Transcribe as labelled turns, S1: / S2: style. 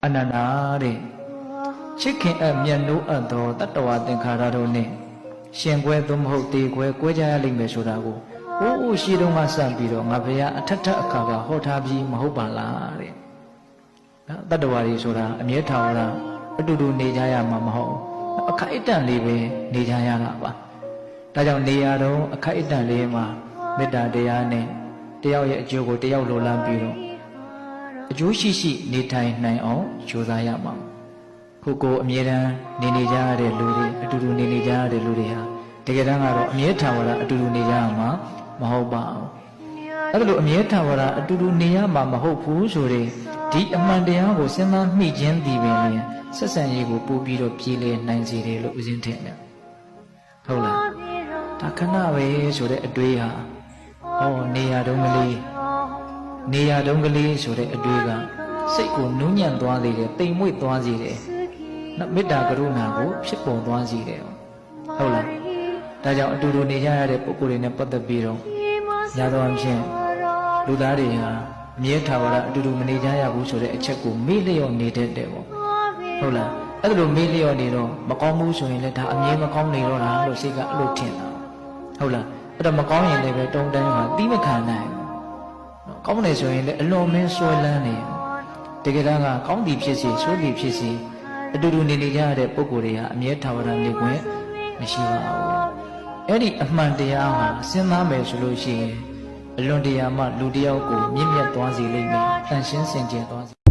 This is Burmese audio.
S1: အနန္တာတဲ့ချစ်ခင်အမျက်နှိုးအပ်သောတတ္တဝသင်္ခါရတို့နဲ့ရှင်ကွဲသို့မဟုတ်တေကွဲကွဲကြရလိမ့်မယ်ဆိုတာကိုဟိုးရှိတုန်းကစပြီးတော့ငါဘုရားအထက်ထက်အခါကဟောထားပြီးမဟုတ်ပါလားတဲ့နော်တတ္တဝါတွေဆိုတာအမြဲထာဝရအတူတူနေကြရမှာမဟုတ်အခိုက်အတန့်လေးပဲနေကြရတာပါဒါကြောင့်နေရာတော့အခိုက်အတန့်လေးမှာမေတ္တာတရားနဲ့တယောက်ရဲ့အကျိုးကိုတယောက်လိုလန်းပြီးတော့အကျိုးရှိရှိနေထိုင်နိုင်အောင်ကြိုးစားရမှာခုကိုအမြဲတမ်းနေကြရတဲ့လူတွေအတူတူနေကြရတဲ့လူတွေဟာတကယ်တမ်းကတော့အမြဲထာဝရအတူတူနေကြရမှာမဟုတ်ပါဘူးအဲ့ဒါလို့အမြဲထာဝရအတူတူနေရမှာမဟုတ်ဘူးဆိုရင်ဒီအမှန်တရားကိုစဉ်းစားမိခြင်းဒီပင်လျှင်ဆက်ဆံရေးကိုပို့ပြီးတော့ပြည်လေနိုင်စေတယ်လို့ဦးဇင်းထင်တယ်ဟုတ်လားဒါခဏပဲဆိုတဲ့အတွေးဟာနေရာတုံးကလေးဆိုတဲ့အတွေးကစိတ်ကိုနူးညံ့သွားစေတယ်တိမ်မွေ့သွားစေတယ်နောက်မေတ္တာကရုဏာကိုဖြစ်ပေါ်သွားစေတယ်ဟုတ်လားဒါကြောင့်အတူတူနေကြရတဲ့ပုဂ္ဂိုလ်တွေနဲ့ပတ်သက်ပြီးတော့ညာတော်အဖြစ်လူသားတွေဟာအမြဲထာဝရအတူတူမနေကြရဘူးဆိုတဲ့အချက်ကိုမေ့လျော့နေတတ်တယ်ပေါ့ဟုတ်လားအဲ့ဒါလိုမေ့လျော့နေတော့မကောင်းဘူးဆိုရင်လည်းဒါအမြဲမကောင်းနေတော့တာလို့စိတ်ကအဲ့လိုထင်တာဟုတ်လားအဲ့တော့မကောင်းရင်လည်းပဲတုံးတန်းကတီးမခံနိုင်ဘူးကောင်းတယ်ဆိုရင်လည်းအလွန်မင်းဆွဲလန်းနေတကယ်တမ်းကကောင်းသည်ဖြစ်စေဆိုးသည်ဖြစ်စေအတူတူနေကြရတဲ့ပုဂ္ဂိုလ်တွေဟာအမြဲထာဝရနေခွင့်မရှိပါဘူးအဲ့ဒီအမှန်တရားဟာစဉ်းစားမယ်ဆိုလို့ရှိရင်အလွန်တရာမှလူတယောက်ကိုမြင့်မြတ်သွားစေလိမ့်မယ်တန်ရှင်းစင်ကြယ်သွားစေ